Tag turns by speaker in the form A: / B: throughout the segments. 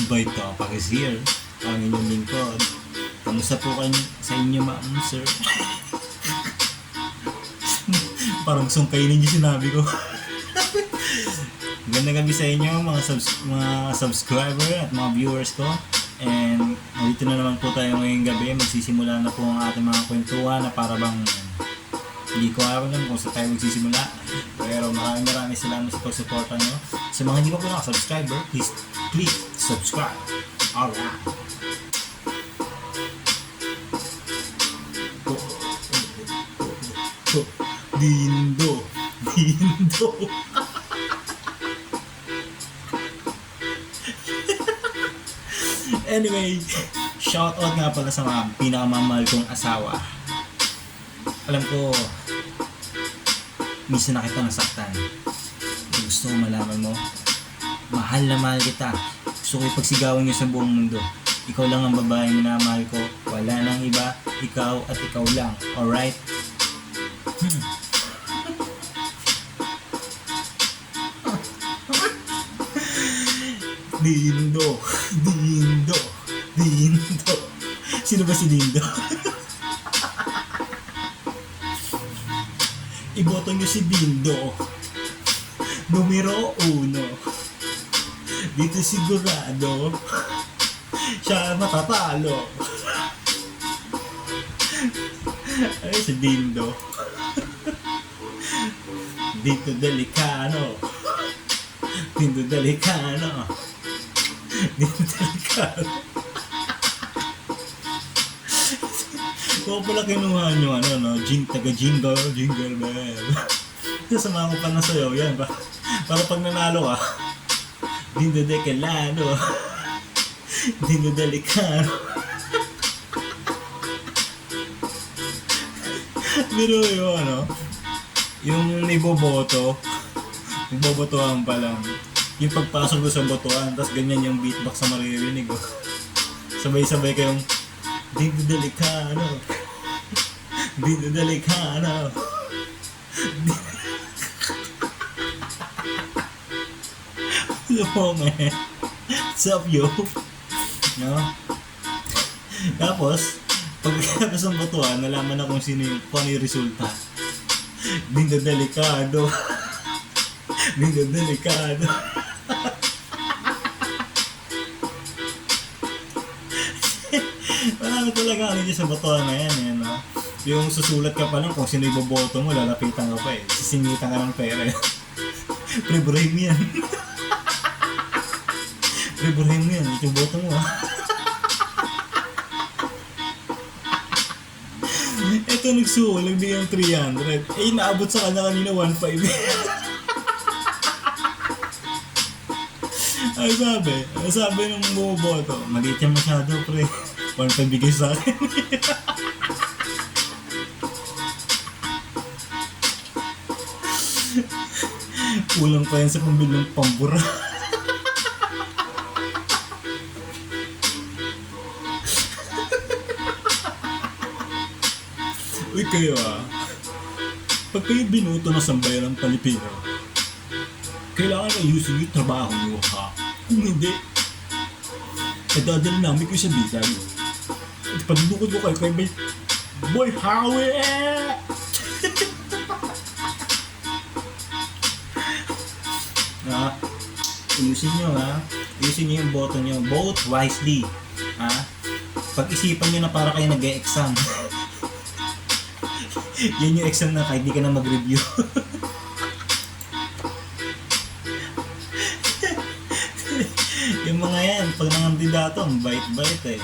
A: Boy Topak is here, ang inyong lingkod. Kamusta po kayo sa inyo, ma'am, sir? Parang sungkayin niyo sinabi ko. Ganda gabi sa inyo, mga subscriber at mga viewers ko. And dito na naman po tayo ngayong gabi. Magsisimula na po ang ating mga kwentuhan na para bang hindi ko alam kung saan tayo magsisimula. Pero maraming salamat sa pagsuporta nyo. Sa mga hindi pa po nakasubscriber, please click subscribe. Alright. Dindo. Anyway, shoutout nga pala sa mga pinakamamahal kong asawa. Alam ko, minsan na kita nasaktan. Gusto ko malaman mo, mahal na mahal kita. Gusto ko ipagsigawan niyo sa buong mundo. Ikaw lang ang babaeng minamahal ko. Wala nang iba, ikaw at ikaw lang. Alright? Dindo. Sino ba si Dindo? Iboto niyo si Dindo. Numero 1. Dito sigurado siya matatalo. Ay, si Dindo. Dito delikado. Kung pala kinuha nyo, jingle bell. Kasama ko pa na sayaw yan. Para pag nanalo ka, Dindo dekelado. Dindo delikado. Pero yung ibobotohan pa lang. Yung pagpasok ko sa botohan, tapos ganyan yung beatbox na maririnig ko. Sabay-sabay kayong Dindo delikado. Yo, man. What's up, yo? No? Tapos, pagkatapos ng botohan, nalaman na kung ano yung resulta. Dindo delikado. Marami talaga sa botohan na yan, no? Yung susulat ka pa lang kung sino iboboto mo, lalapitan ka pa eh. Sisingitan ka ng pera. Pre-brain yan. Yung boto mo Ito nagsulag din yung 300. Eh, naabot sa kanya kanina 1.5. Ay, sabi nung bumoboto, maliit yan masyado, pre. 1.5 bigay sa akin. Kulang pa yan sa pambilang pambura. Uy, kayo pag kayo binuto ng sambayan ng Pilipino, kailangan ayusin yung trabaho nyo, ha? Kung hindi, dadalhin namin kayo sa bisan. At panunukod ko kayo kay Boy Howie! Ayusin nyo yung boto nyo. Vote wisely. Pag-isipan nyo na para kayo nag-e-exam. Yan yung exam na kahit di ka na mag-review. Yung mga yan, pag nangandidato, bait-bait eh.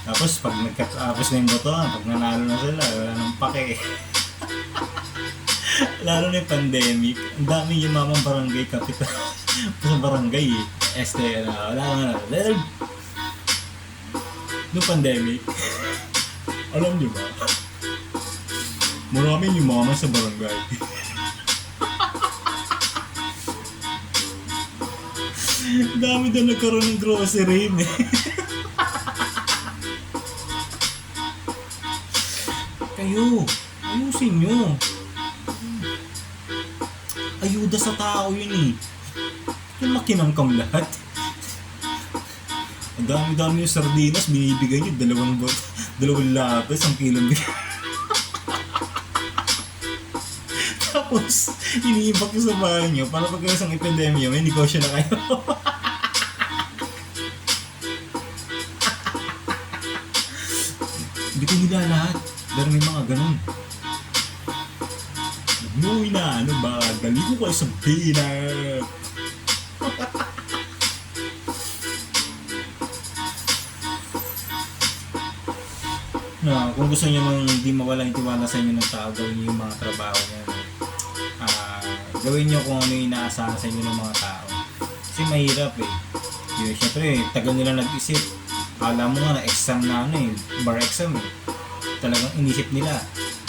A: Tapos pag nagkatapos na yung botohan, pag nanalo na sila, wala nang pake. Lalo na yung pandemic, ang dami yung mamang barangay kapitan. Sa barangay eh. Wala nga na. Noong pandemic, alam niyo ba? Maraming yumaman sa barangay. Dami daw nagkaroon ng grocery eh. Kayo, ayusin nyo. Ayuda sa tao yun eh. Yung makinangkang lahat. Ang dami-dami yung sardinas, binibigay nyo, dalawang latas, ang kilong bigay. Tapos, iniibak nyo sa bahay nyo para pag isang epidemya, may negosyo na kayo. Hindi ko nila lahat, pero may mga ganun. Umuwi na, ano ba? Dali ko kayo sa binak. No, kung gusto niyo mang hindi mawala yung tiwala sa inyo ng tao, gawin niyo yung mga trabaho niyo. Gawin niyo kung ano yung inaasahan sa inyo ng mga tao. Kasi mahirap eh. Yun, syempre, tagal nila nag-isip. Alam mo nga na exam na ano eh, bar exam eh. Talagang inisip nila.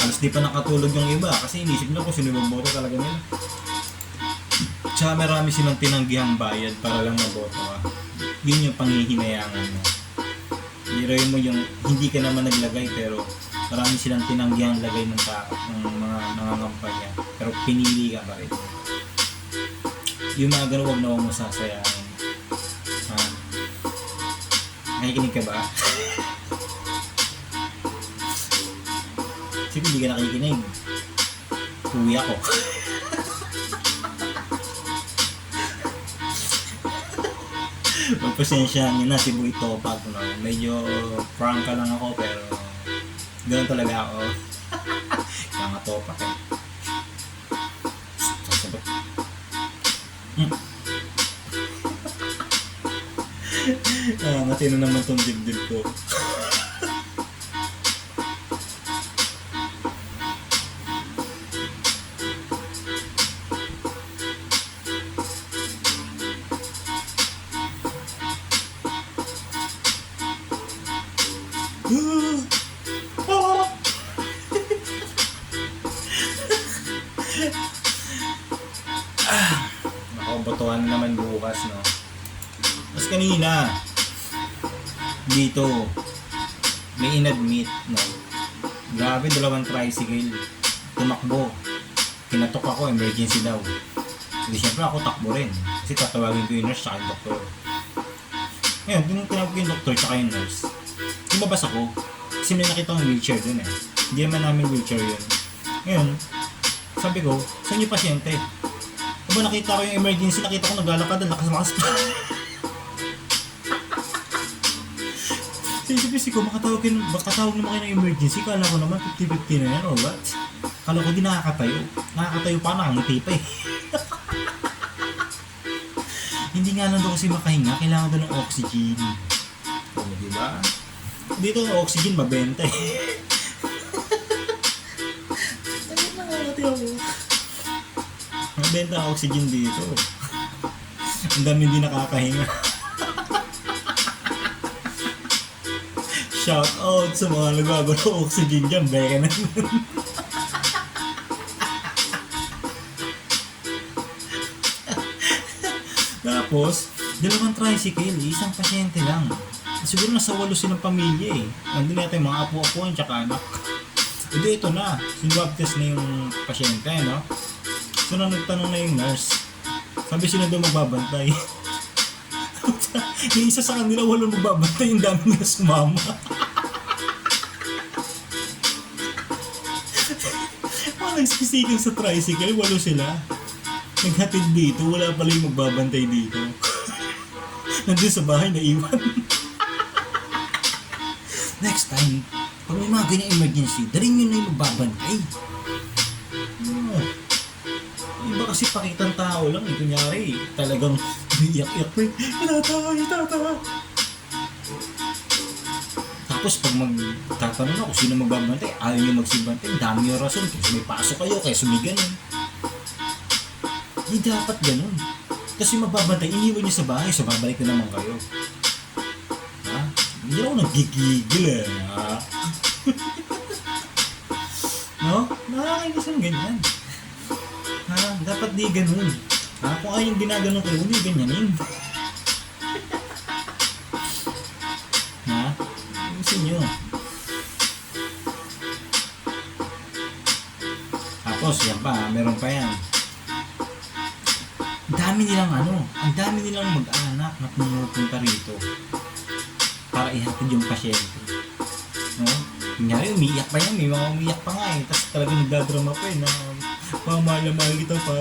A: Alas di pa nakatulog yung iba kasi inisip nila kung sino yung boto talaga nila. Tsaka marami silang tinanggihang bayad para lang maboto ka. Yun yung panghihinayangan mo. Hirayin mo yung hindi ka naman naglagay pero marami silang tinanggihang lagay ng tao, ng mga nangangampanya. Pero pinili ka pa rin. Yung mga ganun, huwag na huwag mo sasayahin. Ha? Nakikinig ka ba? Sige, hindi ka nakikinig. Kuya ko. Magpasensya nyo na si Boy Topak, no? Medyo prank ka lang ako pero ganoon talaga ako. Kaya nga Topak eh. Sasabot. Matino naman tong dibdib ko. Botohan naman bukas, no? Mas kanina dito may inadmit, no? Grabe, 2 tricycle tumakbo, kinatok ako, emergency daw. Hindi, syempre ako takbo rin kasi tatawagin ko yung nurse tsaka yung doktor. Ngayon, tinawag ko yung doktor tsaka yung nurse. Lumabas ako kasi may nakita akong wheelchair dun eh. Hindi naman namin wheelchair yun. Ngayon, sabi ko, saan yung pasyente? Aba, nakita ko yung emergency, nakita ko naglalakad, nakasamakas pa. Sisipisi ko, makatawag naman kayo ng emergency. Kala ko naman 50-50 na yan, or what? Kala ko di nakakatayo. Nakakatayo pa, nakangiti pa eh. Hindi nga lang doon kasi makahinga, kailangan doon ng oxygen. O, diba? Dito ang oxygen, mabenta eh. Mabenta ang oxygen dito. Ang dami hindi nakakahinga. Shout out sa mga nagbago ng oxygen dyan, beka na. Tapos, 2 tricycle, isang pasyente lang. Siguro nasa 8 silang pamilya eh. Nandun natin yung mga apo-apuan tsaka anak. Edi ito na, sinwab test na yung pasyente, no? So nang nagtanong na yung nurse, sabi sila daw magbabantay. Yung isa sa kanila walang magbabantay, yung dami nila sumama. Mga nagsisikan sa tricycle, 8 sila. Naghatid dito, wala pala yung magbabantay dito. Nandun sa bahay, naiwan. Next time, pag may mga ganyang emergency, darin nyo na yung magbabantay. Iba kasi pakitang tao lang, kunyari, talagang iyak-iyak pa itatawa. Tapos pag magtatanong ako sino magbabantay, ayaw nyo magsibantay, dami yung rason, kasi may pasok kayo, kaya sumiganon. Hindi dapat ganun. Kasi magbabantay, iniwan nyo sa bahay, so babalik na naman kayo. Ha? Hindi ako nagigigil eh. Ha? No? Nakakainis ang ganyan. Dapat di ganun. Kung ayaw yung ginaganon kayo, hindi ganyanin. Gusto nyo. Tapos, yan pa, meron pa yan. Ang dami nilang mag-anak na pumupunta rito para ihatid yung pasyente. No? Kunyari, umiiyak pa yan. May mga umiiyak pa nga eh. Tapos talagang nagdadrama pa eh na mahal kita pa.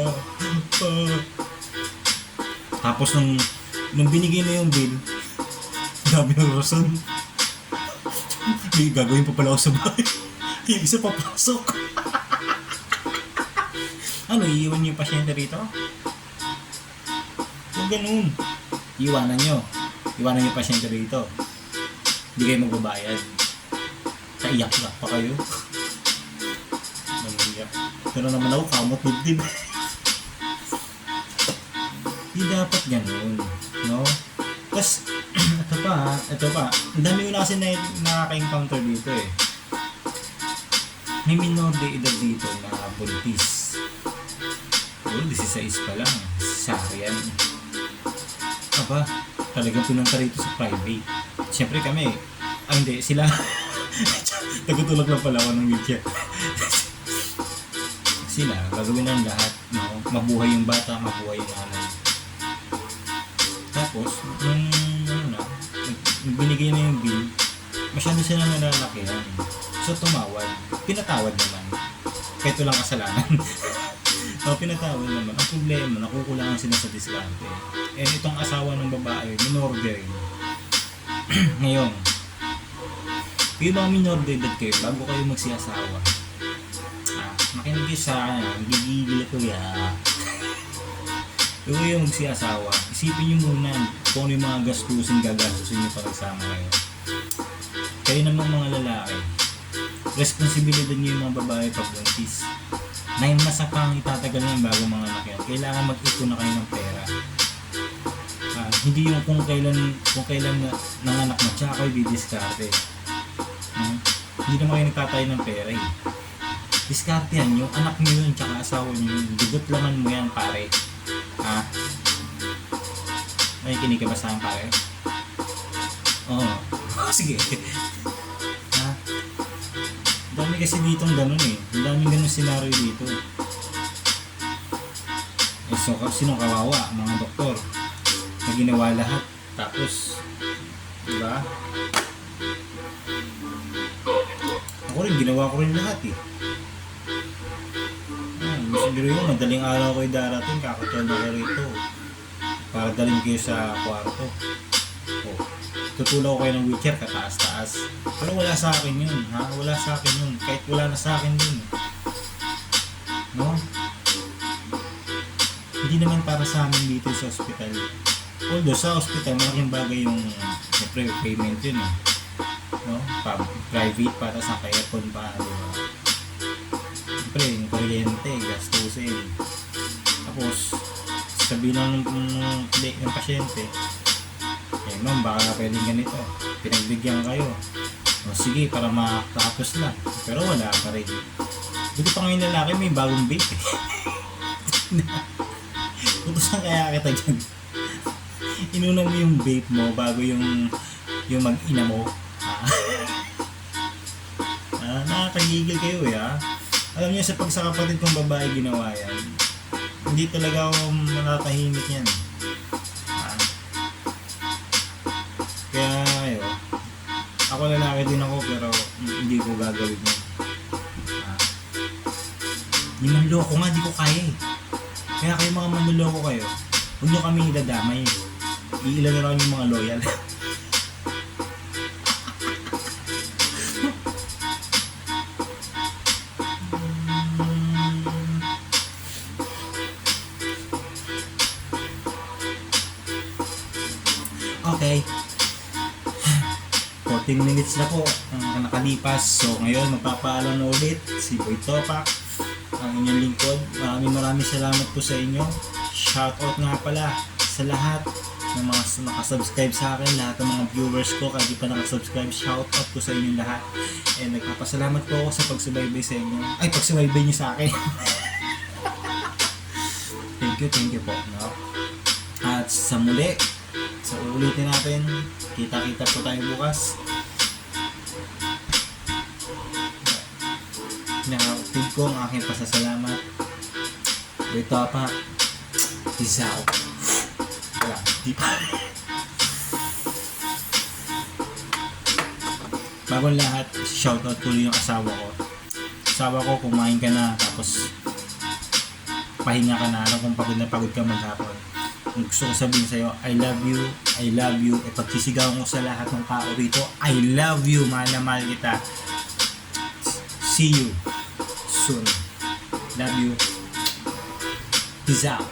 A: Tapos nung binigay na yung bill, sabi ng rason, gagawin pa pala ako sa bahay. Yung isa papasok. Iiwan niyo yung pasyente rito? Huwag ganun. Iwanan niyo yung pasyente rito. Hindi kayo magbabayad. Kaiyak na pa kayo. Nangiyak. Pero naman ako, kamot din. Hindi dapat ganun. No? Tapos, ito pa. Ang dami ko na kasi nakaka-encounter dito eh. May minor de edad dito na buntis. 16 pa lang. Cesarean. Talagang pinunta rito sa private. Siyempre kami, hindi, sila. Nagutulog lang pala ako ng wheelchair. Sila, gagawin ng lahat. No? Mabuhay yung bata, mabuhay yung nanay. Tapos, nung binigay na yung bill, masyado sila nalalakihan. So, tumawad. Pinatawad naman. Kahit walang kasalanan. Pinatawad naman. Ang problema, nakukulangan sila sa diskarte. And itong asawa ng babae, minor de rin. Ngayon, yung mga minor de edad kayo, bago kayo magsiasawa, makinig kayo sa akin, gigigil ako Yung kayo magsiasawa, isipin nyo muna kung ano yung mga gagastusin nyo para sama kayo. Kayo namang mga lalaki, responsibilidad nyo yung mga babae pag buntis. 9 months na pang itatagal na yung bago mga anak yan. Kailangan mag-ipon na kayo ng pera. Hindi yung kung kailan nanganak na tsaka kayo didiskarte. Hindi naman kayo nagtatayo ng pera eh. Diskartehan nyo, anak nyo yun tsaka asawa nyo yun. Dugot laman mo yan pare. May kinig ka ba sa akin pare? Oo. Sige. Dami kasi ditong ganun eh. Ang daming ganun senaryo dito. So, sinong kawawa? Mga doktor. Na ginawa lahat. Tapos, diba? Ako rin, ginawa ko rin lahat eh. Siguro yun, madaling araw ko'y darating, kakatulog ko rito. Para dalhin kayo sa kwarto. Tutulaw ko kayo ng wheelchair, kataas-taas. Pero wala sa akin yun, Wala sa akin yun. Kahit wala na sa akin yun. No? Hindi naman para sa amin dito sa ospital. Although sa ospital, malaking bagay yung payment yun eh. No? Private para sa aircon pa, diba? Siyempre, yung kuryente, gastusin. Tapos, sabihin lang ng pasyente, ma'am, baka pwedeng ganito. Pinagbigyan kayo. Sige, para makatapos lang. Pero wala pa rin. Buti pa ngayon lalaki, may bagong vape eh. Utusan kaya kita dyan. Inuna mo yung vape mo bago yung mag-ina mo. Nakakagigil kayo eh Alam niyo sa kapatid kong babae ginawa yan. Hindi talaga ako matatahimik yan. Kaya ako lalaki din ako pero hindi ko gagawin yan. Yung manloko nga, di ko kaya eh. Kaya kayo mga manloko kayo, huwag nyo kami idadamay. Iilan na lang yung mga loyal. Okay. 14 minutes na po ang nakalipas. So ngayon magpapaalam na ulit si Boy Topak, ang inyong lingkod. Maraming salamat po sa inyo. Shoutout nga pala sa lahat ng mga nakasubscribe sa akin, lahat ng mga viewers ko, kahit di pa nakasubscribe, shout out ko sa inyo lahat. And nagpapasalamat po ako sa pagsubaybay sa inyo. Ay, pagsubaybay niyo sa akin. Thank you po. No? At sa muli, sa ulitin natin, kita-kita po tayo bukas. Nakatid ko ang aking pasasalamat. Ito pa. Peace out. Wala, di pa. Bago lahat, shoutout ko yung asawa ko. Asawa ko, kumain ka na, tapos pahinga ka na, alam kung pagod na pagod ka maghapon. Gusto ko sabihin sa'yo, I love you, e pagsisigawan ko sa lahat ng tao rito, I love you, mahal na mahal kita. See you soon. Love you. Peace out.